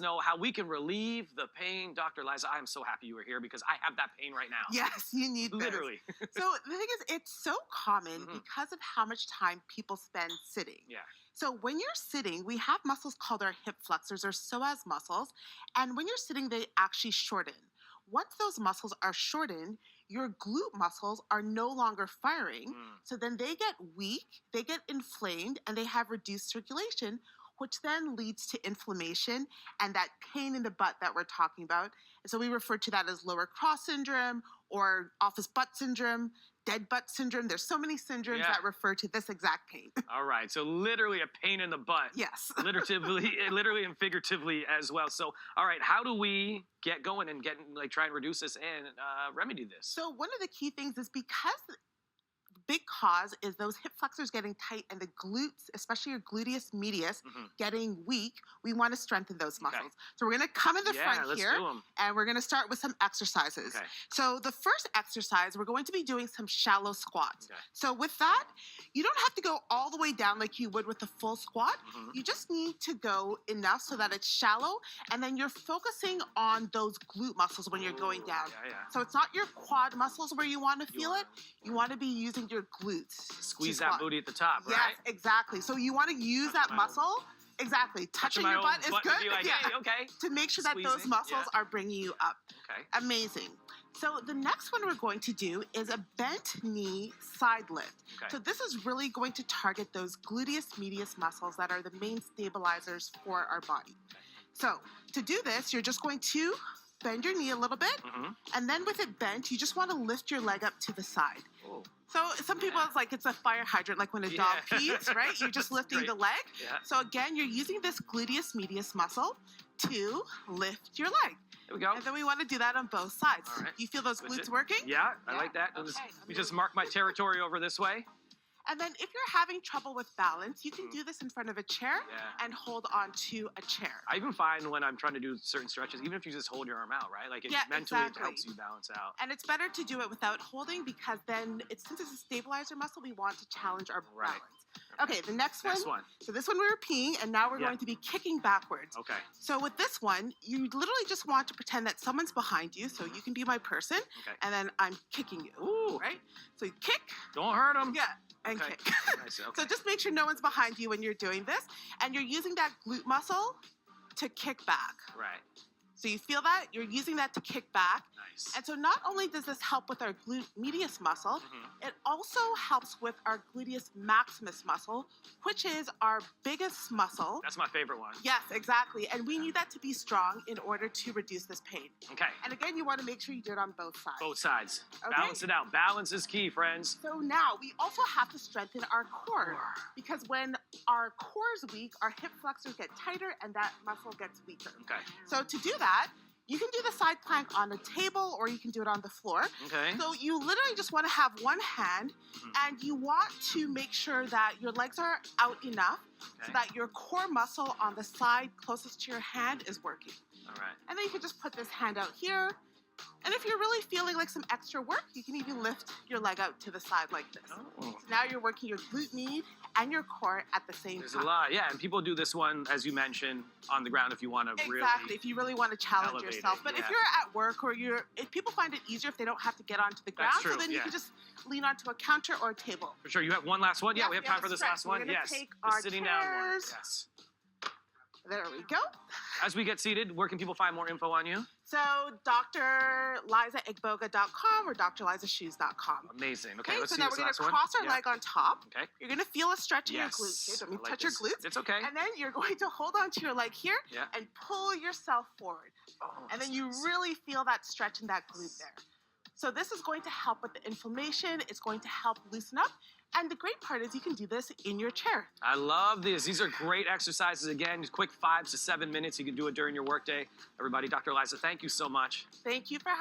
know how we can relieve the pain. Dr. Liza, I am so happy you were here because I have that pain right now. Yes, you need this. Literally. So the thing is, it's so common because of how much time people spend sitting. Yeah. So when you're sitting, we have muscles called our hip flexors or psoas muscles. And when you're sitting, they actually shorten. Once those muscles are shortened, your glute muscles are no longer firing. So then they get weak, they get inflamed, and they have reduced circulation, which then leads to inflammation and that pain in the butt that we're talking about. And so we refer to that as lower cross syndrome or office butt syndrome, dead butt syndrome. There's so many syndromes that refer to this exact pain. All right, so literally a pain in the butt. Yes. literally and figuratively as well. So, all right, how do we get going and try and reduce this and remedy this? So one of the key things is because big cause is those hip flexors getting tight and the glutes, especially your gluteus medius, getting weak. We want to strengthen those muscles. So we're going to come in the front here and we're going to start with some exercises. So the first exercise, we're going to be doing some shallow squats. So with that, you don't have to go all the way down like you would with a full squat. You just need to go enough so that it's shallow, and then you're focusing on those glute muscles when you're going down. So it's not your quad muscles where you want to feel it. You want to be using your glutes. Squeeze that booty at the top, right? Yes, exactly. So you want to use that muscle. Exactly. Touching your butt is good. Like, hey, okay. To make sure that those muscles are bringing you up. Amazing. So the next one we're going to do is a bent knee side lift. So this is really going to target those gluteus medius muscles that are the main stabilizers for our body. So to do this, you're just going to bend your knee a little bit, and then with it bent, you just want to lift your leg up to the side. So some people, it's like it's a fire hydrant, like when a dog pees, right? You're just lifting the leg. So again, you're using this gluteus medius muscle to lift your leg. There we go. And then we want to do that on both sides. You feel those glutes working? Yeah, I like that. Let me just mark my territory over this way. And then if you're having trouble with balance, you can do this in front of a chair and hold on to a chair. I even find when I'm trying to do certain stretches, even if you just hold your arm out, right? Like it mentally helps you balance out. And it's better to do it without holding because then since it's a stabilizer muscle, we want to challenge our balance. Okay, the next one. So this one we were peeing, and now we're going to be kicking backwards. So with this one, you literally just want to pretend that someone's behind you, so you can be my person, and then I'm kicking you, right? So you kick. Don't hurt them. Yeah. And kick. So just make sure no one's behind you when you're doing this. And you're using that glute muscle to kick back. So you feel that? You're using that to kick back. And so not only does this help with our glute medius muscle, it also helps with our gluteus maximus muscle, which is our biggest muscle. That's my favorite one. Yes, exactly. And we need that to be strong in order to reduce this pain. And again, you want to make sure you do it on both sides. Both sides. Balance it out. Balance is key, friends. So now we also have to strengthen our core because when our core is weak, our hip flexors get tighter and that muscle gets weaker. So to do that, you can do the side plank on a table or you can do it on the floor. So you literally just want to have one hand and you want to make sure that your legs are out enough so that your core muscle on the side closest to your hand is working. And then you can just put this hand out here. And if you're really feeling like some extra work, you can even lift your leg out to the side like this. So now you're working your glute med and your core at the same time. There's a lot, and people do this one, as you mentioned, on the ground if you want to really if you really want to challenge yourself. But if you're at work or if people find it easier if they don't have to get onto the ground, so then you can just lean onto a counter or a table. For sure. You have one last one? Yeah, we have time for this last one. Yes. Take our sitting down one. Yes. There we go. As we get seated, where can people find more info on you? So drlizaigbogga.com or drlizashoes.com. Amazing. Okay, let's so see now this we're going last to one. cross our leg on top. Okay. You're going to feel a stretch in your glutes. Okay, don't mean touch your glutes. It's okay. And then you're going to hold onto your leg here and pull yourself forward. And then you really feel that stretch in that glute there. So this is going to help with the inflammation. It's going to help loosen up. And the great part is you can do this in your chair. I love this. These are great exercises. Again, quick 5 to 7 minutes. You can do it during your workday. Everybody, Dr. Liza, thank you so much. Thank you for having me.